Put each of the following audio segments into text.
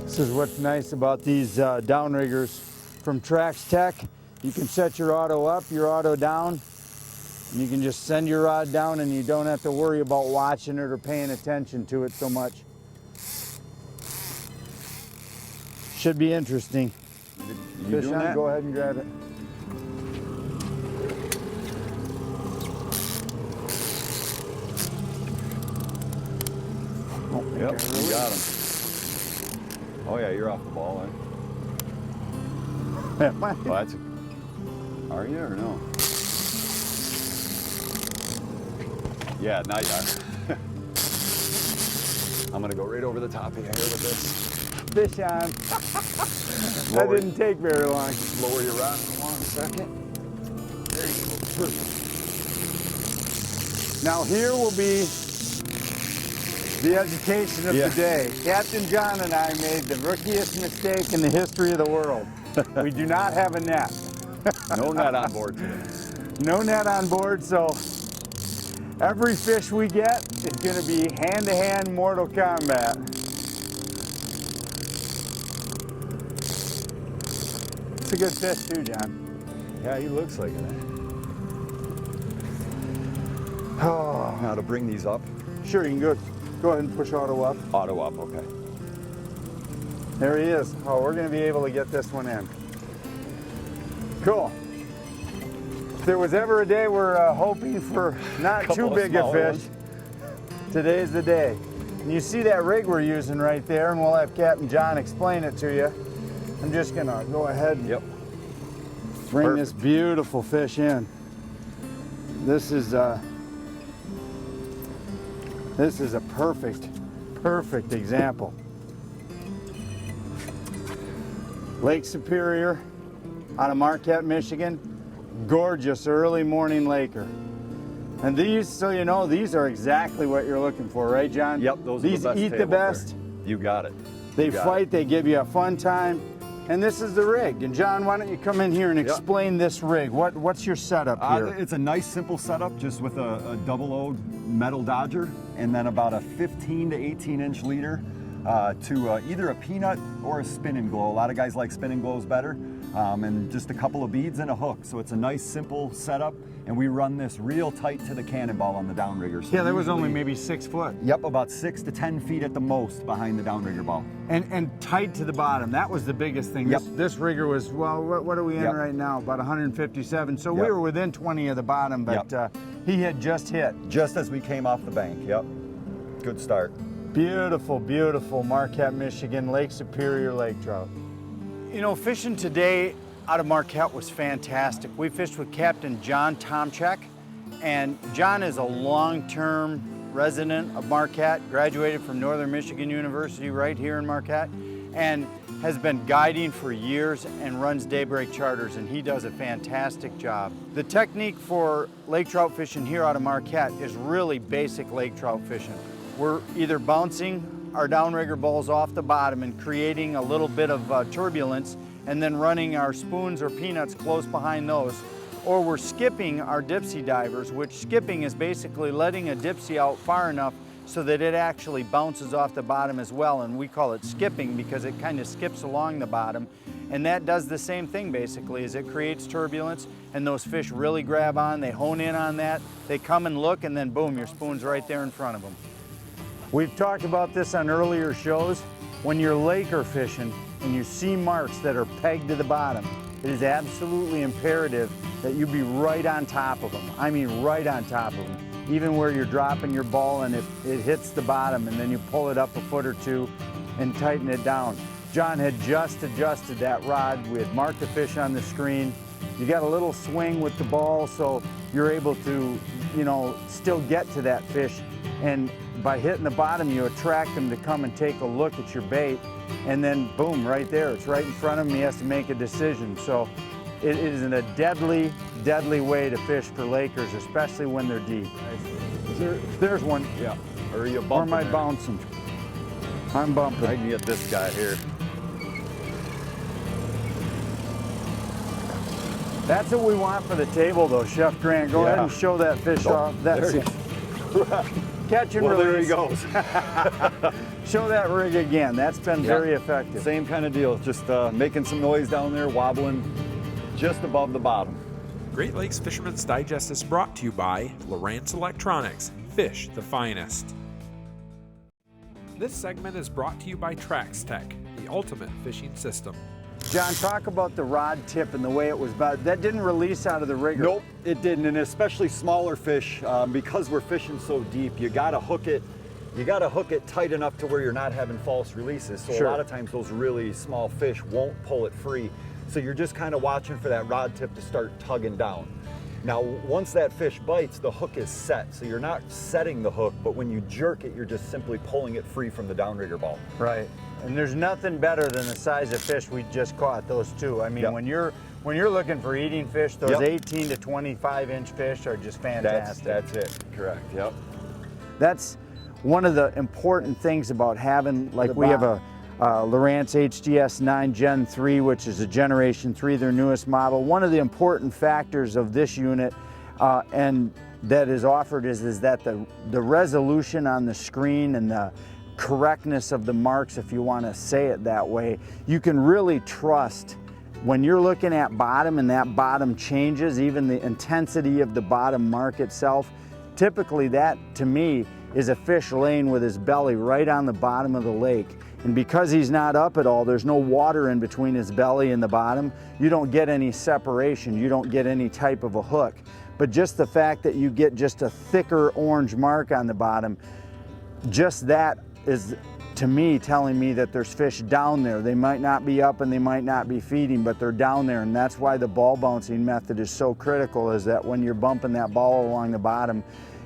This is what's nice about these downriggers from Trax Tech. You can set your auto up, your auto down, and you can just send your rod down and you don't have to worry about watching it or paying attention to it so much. Should be interesting. You doing that? Go ahead and grab it. Oh, yep, you got him. Oh yeah, you're off the ball, eh? Oh, that's are you or no? Yeah, now you are. I'm gonna go right over the top of you here with this. Fish on. That didn't take very long. Lower your rod for 1 second. There you go. Perfect. Now here will be the education of the day. Captain John and I made the rookiest mistake in the history of the world. We do not have a net. No net on board today. No net on board, so every fish we get is going to be hand-to-hand Mortal Kombat. It's a good fish too, John. Yeah, he looks like it. Oh, Now to bring these up. sure, you can go ahead and push auto up. Auto up, okay. There he is. Oh, we're going to be able to get this one in. Cool. If there was ever a day we're hoping for not too big a fish, today's the day. And you see that rig we're using right there, and we'll have Captain John explain it to you. I'm just going to go ahead and bring this beautiful fish in. This is a perfect example. Lake Superior out of Marquette, Michigan. Gorgeous early morning laker. And these, so you know, these are exactly what you're looking for, right, John? Yep, those are the best. These eat the best. You got it. They fight, they give you a fun time. And this is the rig. And John, why don't you come in here and explain this rig? What's your setup here? It's a nice simple setup, just with a double-O metal dodger, and then about a 15 to 18 inch leader to either a peanut or a spin and glow. A lot of guys like spin and glows better. And just a couple of beads and a hook. So it's a nice simple setup, and we run this real tight to the cannonball on the downrigger. So yeah, that was only maybe 6 foot. Yep, about 6 to 10 feet at the most behind the downrigger ball. And tight to the bottom. That was the biggest thing. Yep. This rigger was, well, what are we in right now? About 157. So we were within 20 of the bottom, but he had just hit. Just as we came off the bank, Good start. Beautiful, beautiful Marquette, Michigan, Lake Superior lake trout. You know, fishing today out of Marquette was fantastic. We fished with Captain John Tomchek, and John is a long-term resident of Marquette, graduated from Northern Michigan University right here in Marquette, and has been guiding for years and runs Daybreak Charters, and he does a fantastic job. The technique for lake trout fishing here out of Marquette is really basic lake trout fishing. We're either bouncing our downrigger balls off the bottom and creating a little bit of turbulence, and then running our spoons or peanuts close behind those, or we're skipping our dipsy divers, which skipping is basically letting a dipsy out far enough so that it actually bounces off the bottom as well, and we call it skipping because it kind of skips along the bottom, and that does the same thing basically, is it creates turbulence, and those fish really grab on, they hone in on that, they come and look, and then boom, your spoon's right there in front of them. We've talked about this on earlier shows. When you're laker fishing and you see marks that are pegged to the bottom, it is absolutely imperative that you be right on top of them. I mean right on top of them. Even where you're dropping your ball and it hits the bottom, and then you pull it up a foot or two and tighten it down. John had just adjusted that rod. We had marked the fish on the screen. You got a little swing with the ball, so you're able to, you know, still get to that fish. And by hitting the bottom, you attract him to come and take a look at your bait, and then boom, right there, it's right in front of him. He has to make a decision. So it isn't a deadly, deadly way to fish for Lakers, especially when they're deep. There's one. Yeah. Or are you Or bumping am I there? bouncing? I'm bumping. I can get this guy here. That's what we want for the table, though, Chef Grant. Go ahead and show that fish off. That's There it. Catch and Well, there he release. goes. Show that rig again. That's been very effective. Same kind of deal. Just making some noise down there, wobbling just above the bottom. Great Lakes Fisherman's Digest is brought to you by Lowrance Electronics. Fish the finest. This segment is brought to you by Trax Tech, the ultimate fishing system. John, talk about the rod tip and the way it was. That didn't release out of the rigger. Nope, it didn't, and especially smaller fish, because we're fishing so deep, you gotta hook it tight enough to where you're not having false releases. So Sure. a lot of times those really small fish won't pull it free. So you're just kind of watching for that rod tip to start tugging down. Now, once that fish bites, the hook is set. So you're not setting the hook, but when you jerk it, you're just simply pulling it free from the downrigger ball. Right. And there's nothing better than the size of fish we just caught, those two. I mean, Yep. when you're looking for eating fish, those Yep. 18 to 25-inch fish are just fantastic. That's it, correct, yep. That's one of the important things about having, like The we have bottom. a Lowrance HDS 9 Gen 3, which is a Generation 3, their newest model. One of the important factors of this unit and that is offered is that the resolution on the screen and the correctness of the marks, if you want to say it that way, you can really trust when you're looking at bottom and that bottom changes, even the intensity of the bottom mark itself. Typically that, to me, is a fish laying with his belly right on the bottom of the lake. And because he's not up at all, there's no water in between his belly and the bottom, you don't get any separation, you don't get any type of a hook. But just the fact that you get just a thicker orange mark on the bottom, just that is, to me, telling me that there's fish down there. They might not be up and they might not be feeding, but they're down there. And that's why the ball bouncing method is so critical, is that when you're bumping that ball along the bottom,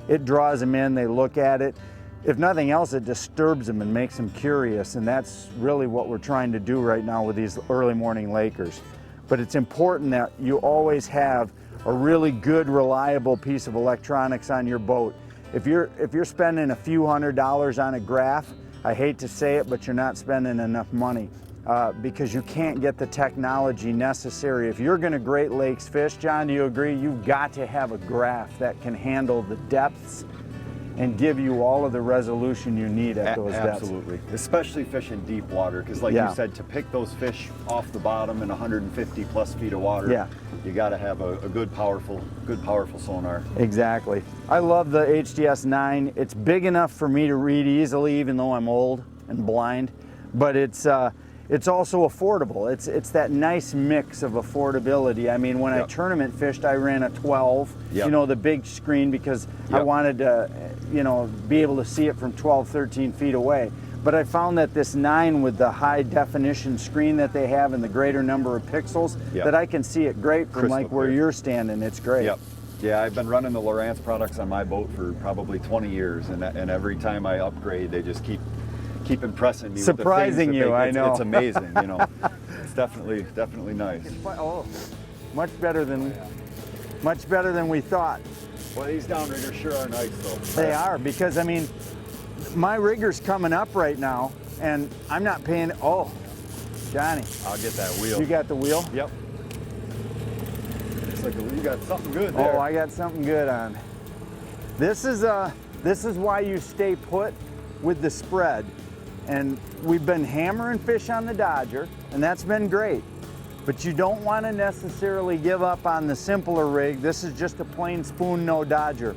it draws them in, they look at it. If nothing else, it disturbs them and makes them curious. And that's really what we're trying to do right now with these early morning Lakers. But it's important that you always have a really good, reliable piece of electronics on your boat. If you're spending a few $100s on a graph, I hate to say it, but you're not spending enough money because you can't get the technology necessary. If you're gonna Great Lakes fish, John, do you agree? You've got to have a graph that can handle the depths and give you all of the resolution you need at those depths. Absolutely, especially fishing deep water, because like Yeah. you said, to pick those fish off the bottom in 150 plus feet of water, Yeah. you got to have a good powerful sonar. Exactly. I love the HDS 9. It's big enough for me to read easily, even though I'm old and blind, but it's also affordable. It's that nice mix of affordability. I mean, when I Yep. tournament fished, I ran a 12, Yep. you know, the big screen, because I Yep. wanted to, you know, be able to see it from 12, 13 feet away. But I found that this 9 with the high definition screen that they have and the greater number of pixels, Yep. that I can see it great from Crystal like where clear. you're standing. It's great. Yep. Yeah, I've been running the Lowrance products on my boat for probably 20 years, and every time I upgrade, they just keep impressing me. Surprising with the things that you, I know. It's amazing, you know. It's definitely nice. Oh, much better than we thought. Well, these downriggers sure are nice, though. They are, because I mean, my rigger's coming up right now, and I'm not paying. Oh, Johnny, I'll get that wheel. you got the wheel? Yep. Looks like you got something good there. Oh, I got something good on. This is why you stay put with the spread. And we've been hammering fish on the Dodger, and that's been great. But you don't want to necessarily give up on the simpler rig. This is just a plain spoon, no Dodger.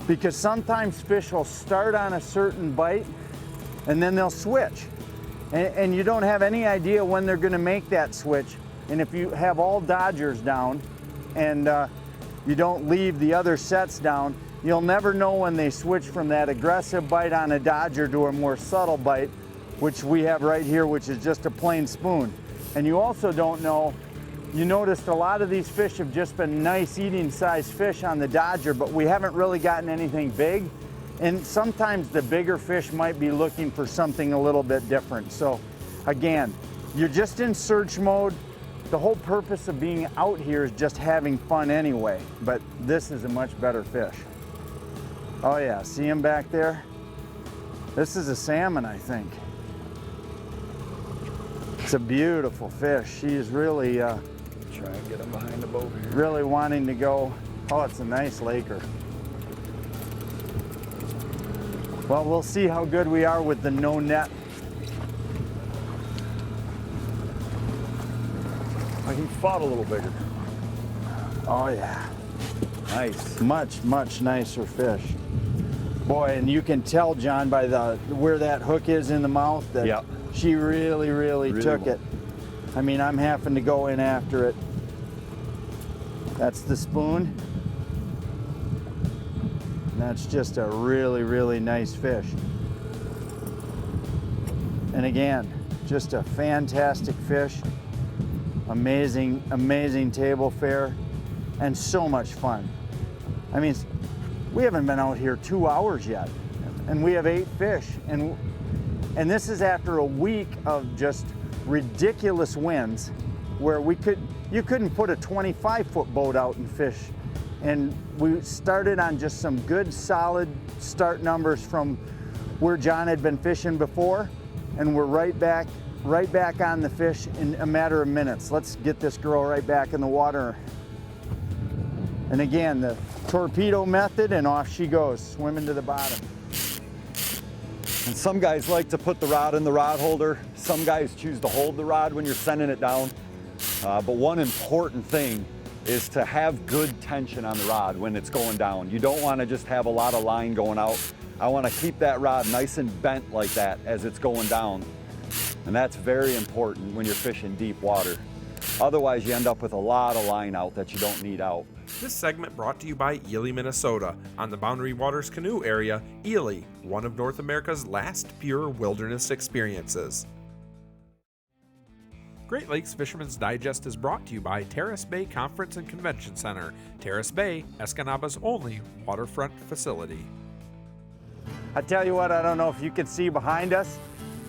Because sometimes fish will start on a certain bite, and then they'll switch. And you don't have any idea when they're going to make that switch. And if you have all Dodgers down, and you don't leave the other sets down, you'll never know when they switch from that aggressive bite on a Dodger to a more subtle bite, which we have right here, which is just a plain spoon. And you also don't know, you noticed a lot of these fish have just been nice eating size fish on the Dodger, but we haven't really gotten anything big. And sometimes the bigger fish might be looking for something a little bit different. So again, you're just in search mode. the whole purpose of being out here is just having fun anyway, but this is a much better fish. Oh yeah, see him back there? This is a salmon, I think. It's a beautiful fish. She is really, Try and get him behind the boat here. really wanting to go. Oh, it's a nice laker. Well, we'll see how good we are with the no net. He fought a little bigger. Oh yeah, Nice. much, much nicer fish. Boy, and you can tell, John, by where that hook is in the mouth that Yep. she really took well. it. I mean, I'm having to go in after it. That's the spoon. That's just a really nice fish. And again, just a fantastic fish. Amazing table fare, and so much fun. I mean, we haven't been out here 2 hours yet, and we have 8 fish. And this is after a week of just ridiculous winds where you couldn't put a 25-foot boat out and fish. And we started on just some good solid start numbers from where John had been fishing before, and we're right back on the fish in a matter of minutes. Let's get this girl right back in the water. And again, the torpedo method, and off she goes, swimming to the bottom. And some guys like to put the rod in the rod holder. Some guys choose to hold the rod when you're sending it down. But one important thing is to have good tension on the rod when it's going down. You don't want to just have a lot of line going out. I want to keep that rod nice and bent like that as it's going down. And that's very important when you're fishing deep water. Otherwise, you end up with a lot of line out that you don't need out. This segment brought to you by Ely, Minnesota. On the Boundary Waters Canoe Area, Ely, one of North America's last pure wilderness experiences. Great Lakes Fisherman's Digest is brought to you by Terrace Bay Conference and Convention Center. Terrace Bay, Escanaba's only waterfront facility. I tell you what, I don't know if you can see behind us.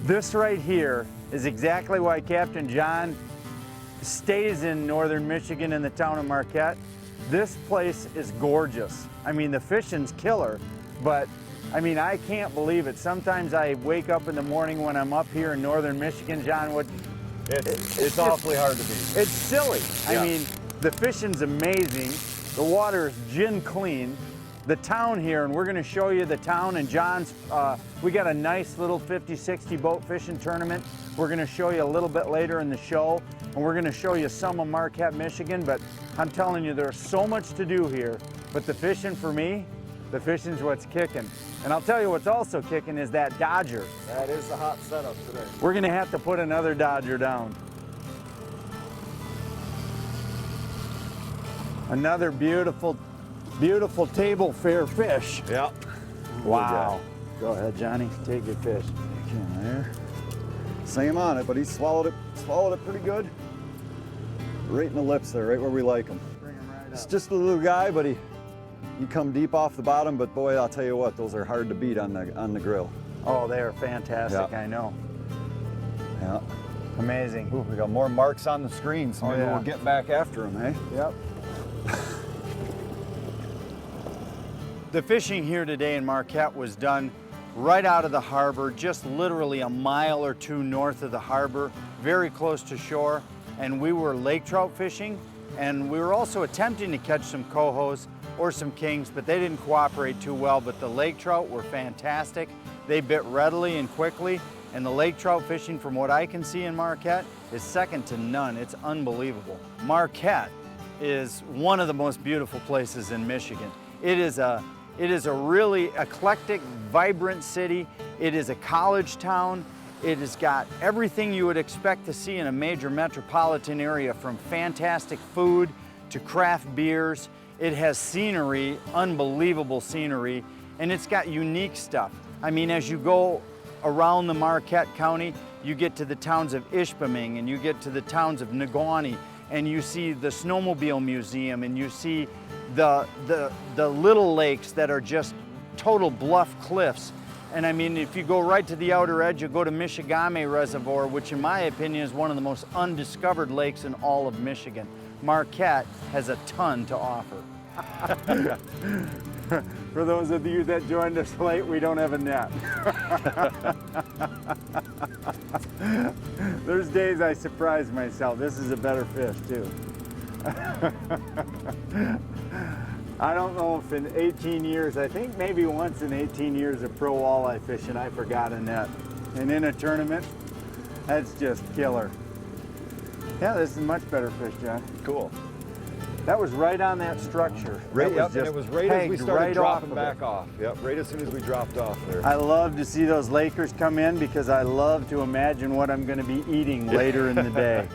This right here is exactly why Captain John stays in northern Michigan in the town of Marquette. This place is gorgeous. I mean, the fishing's killer, but I mean, I can't believe it. Sometimes I wake up in the morning when I'm up here in northern Michigan, John, It's awfully hard to beat. it's silly. Yeah. I mean, the fishing's amazing. The water is gin clean. The town here, and we're gonna show you the town, and John's, we got a nice little 50-60 boat fishing tournament. We're gonna show you a little bit later in the show, and we're gonna show you some of Marquette, Michigan, but I'm telling you, there's so much to do here, but the fishing for me, the fishing's what's kicking. And I'll tell you what's also kicking is that Dodger. That is the hot setup today. We're gonna have to put another Dodger down. Another beautiful table fare fish. Yeah. Wow. Go ahead, Johnny, take your fish. In there. Same on it, but he swallowed it pretty good. Right in the lips there, right where we like him. Bring him right It's up. just a little guy, but he come deep off the bottom, but boy, I'll tell you what, those are hard to beat on the grill. Oh, they are fantastic, Yeah. I know. Yeah. Amazing. Ooh, we got more marks on the screen, so Oh, maybe yeah. we'll get back after him, eh? Yep. The fishing here today in Marquette was done right out of the harbor, just literally a mile or two north of the harbor, very close to shore. And we were lake trout fishing, and we were also attempting to catch some cohos or some kings, but they didn't cooperate too well. But the lake trout were fantastic. They bit readily and quickly, and the lake trout fishing, from what I can see in Marquette, is second to none. It's unbelievable. Marquette is one of the most beautiful places in Michigan. It is a really eclectic, vibrant city. It is a college town. It has got everything you would expect to see in a major metropolitan area, from fantastic food to craft beers. It has scenery, unbelievable scenery, and it's got unique stuff. I mean, as you go around the Marquette County, you get to the towns of Ishpeming, and you get to the towns of Negaunee, and you see the Snowmobile Museum, and you see the little lakes that are just total bluff cliffs. And I mean, if you go right to the outer edge, you go to Michigame Reservoir, which in my opinion is one of the most undiscovered lakes in all of Michigan. Marquette has a ton to offer. For those of you that joined us late, we don't have a net. There's days I surprise myself. This is a better fish too. I don't know if in 18 years, I think maybe once in 18 years of pro walleye fishing, I forgot a net. And in a tournament, that's just killer. Yeah, this is much better fish, John. Cool. That was right on that structure. Right, That was and just it was right as we pegged started right dropping off of back it. off. Yep, right as soon as we dropped off there. I love to see those Lakers come in because I love to imagine what I'm going to be eating later in the day.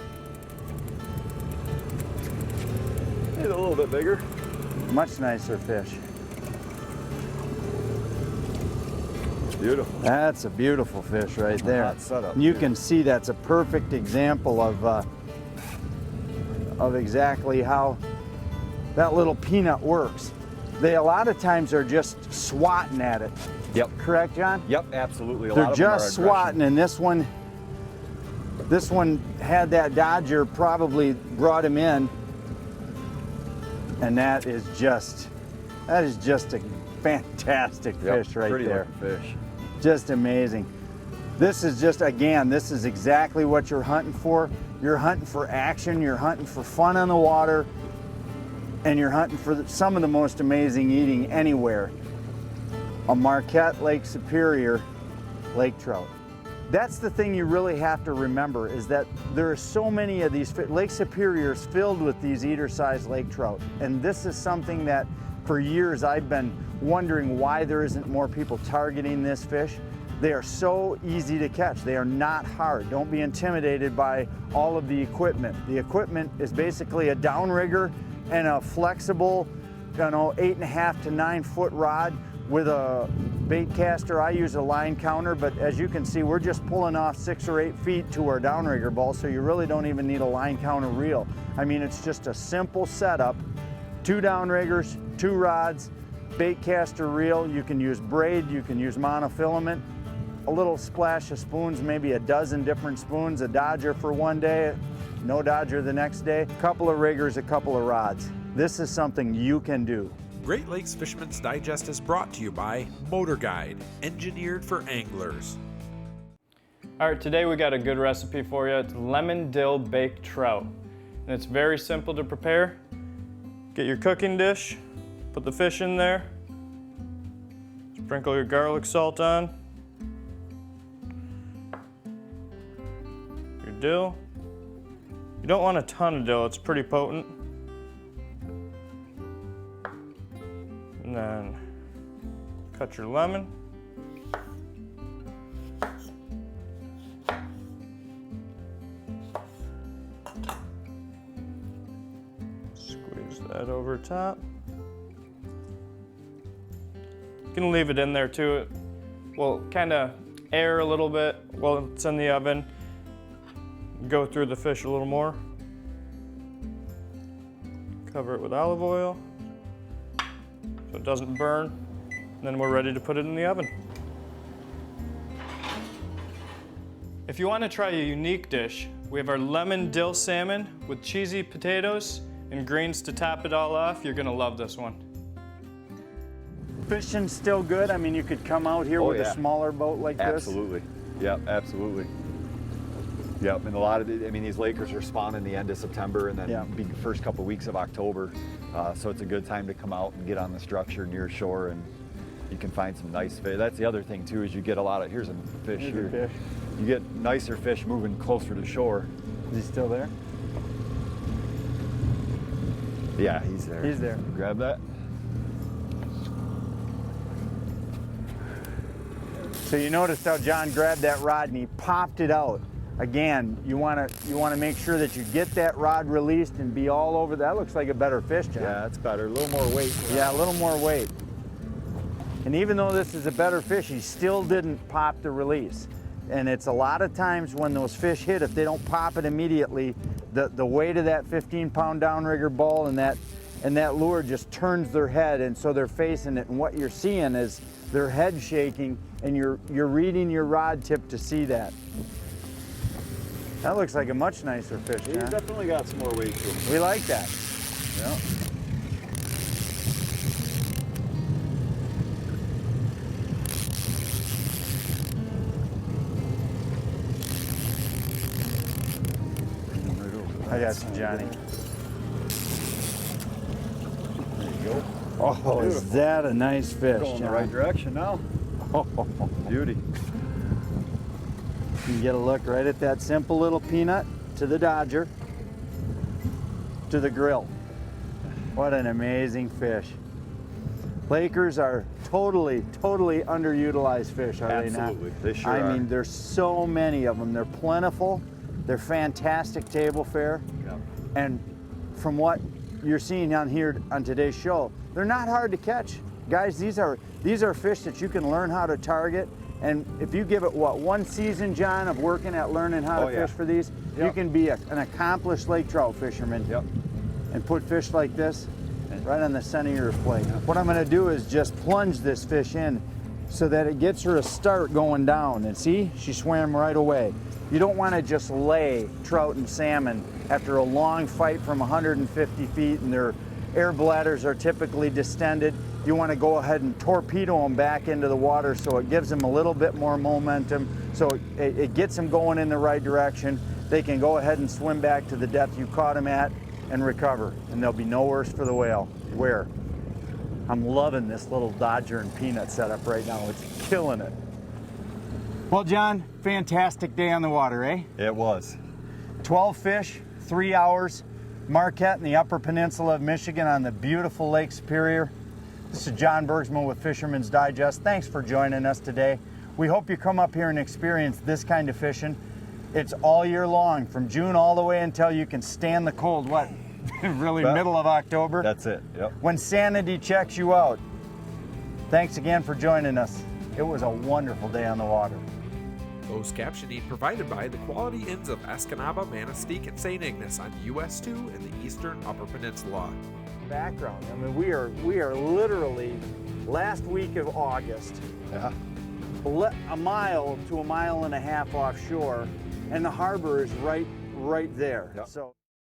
He's a little bit bigger. Much nicer fish. Beautiful. That's a beautiful fish right there. Hot setup, You too. can see that's a perfect example of exactly how that little peanut works. They a lot of times are just swatting at it. Yep. Correct, John? Yep, absolutely. A They're lot of them are just aggression. swatting, and this one had that dodger, probably brought him in, and that is just a fantastic Yep, fish right pretty there. looking fish. Just amazing. This is just, again, this is exactly what you're hunting for. You're hunting for action, you're hunting for fun on the water, and you're hunting for some of the most amazing eating anywhere. A Marquette Lake Superior lake trout. That's the thing you really have to remember, is that there are so many of these Lake Superiors filled with these eater-sized lake trout. And this is something that for years I've been wondering why there isn't more people targeting this fish. They are so easy to catch. They are not hard. Don't be intimidated by all of the equipment. The equipment is basically a downrigger and a flexible, 8.5 to 9 foot rod with a bait caster. I use a line counter, but as you can see, we're just pulling off 6 or 8 feet to our downrigger ball, so you really don't even need a line counter reel. I mean, it's just a simple setup. 2 downriggers, 2 rods, bait caster reel. You can use braid, you can use monofilament, a little splash of spoons, maybe a dozen different spoons, a dodger for one day, no dodger the next day, a couple of riggers, a couple of rods. This is something you can do. Great Lakes Fisherman's Digest is brought to you by Motor Guide, engineered for anglers. All right, today we got a good recipe for you. It's lemon dill baked trout. And it's very simple to prepare. Get your cooking dish, put the fish in there, sprinkle your garlic salt on, your dill. You don't want a ton of dill, it's pretty potent. And then cut your lemon. Squeeze that over top. You can leave it in there too. It will kind of air a little bit while it's in the oven. Go through the fish a little more. Cover it with olive oil so it doesn't burn. And then we're ready to put it in the oven. If you want to try a unique dish, we have our lemon dill salmon with cheesy potatoes and greens to top it all off. You're gonna love this one. Fishing's still good. I mean, you could come out here Oh, with yeah. a smaller boat like this. Absolutely. Yep, absolutely. Yep, and a lot of these Lakers are spawning the end of September and then Yeah. the first couple weeks of October. So it's a good time to come out and get on the structure near shore, and you can find some nice fish. That's the other thing too, is you get a lot of, here's a fish Here's here. a fish. You get nicer fish moving closer to shore. Is he still there? Yeah, he's there. He's there. Grab that. So you noticed how John grabbed that rod and he popped it out. Again, you want to make sure that you get that rod released and be all over. That looks like a better fish, John. Yeah, that's better. A little more weight. Yeah, a little more weight. And even though this is a better fish, he still didn't pop the release. And it's a lot of times when those fish hit, if they don't pop it immediately, the weight of that 15-pound downrigger ball and and that lure just turns their head, and so they're facing it, and what you're seeing is their head shaking, and you're reading your rod tip to see that. That looks like a much nicer fish, He's John. definitely got some more weight to him. We like that. Yeah. I got some, Johnny. There you go. Oh, is Beautiful. that a nice fish, Going John? the right direction now. Beauty. You can get a look right at that simple little peanut to the Dodger to the grill. What an amazing fish. Lakers are totally underutilized fish, are they not? Absolutely, they sure I are. mean, there's so many of them. They're plentiful. They're fantastic table fare. Yeah. And from what you're seeing on here on today's show, they're not hard to catch. Guys, these are fish that you can learn how to target. And if you give it, what, one season, John, of working at learning how to yeah. fish for these, you Yep. can be an accomplished lake trout fisherman. Yep. And put fish like this right on the center of your plate. What I'm gonna do is just plunge this fish in so that it gets her a start going down. And see, she swam right away. You don't wanna just lay trout and salmon after a long fight from 150 feet and their air bladders are typically distended. You wanna go ahead and torpedo them back into the water so it gives them a little bit more momentum, so it gets them going in the right direction. They can go ahead and swim back to the depth you caught them at and recover, and there'll be no worse for the whale. Where? I'm loving this little Dodger and peanut setup right now. It's killing it. Well, John, fantastic day on the water, eh? It was. 12 fish, 3 hours, Marquette in the Upper Peninsula of Michigan on the beautiful Lake Superior. This is John Bergsman with Fisherman's Digest. Thanks for joining us today. We hope you come up here and experience this kind of fishing. It's all year long, from June all the way until you can stand the cold, what, really Well, middle of October? That's it. Yep. When sanity checks you out. Thanks again for joining us. It was a wonderful day on the water. Closed captioning provided by the Quality Inns of Escanaba, Manistee, and St. Ignace on US 2 in the eastern Upper Peninsula. Background, I mean, we are literally last week of August, Yeah. a mile to a mile and a half offshore, and the harbor is right there. Yep. So.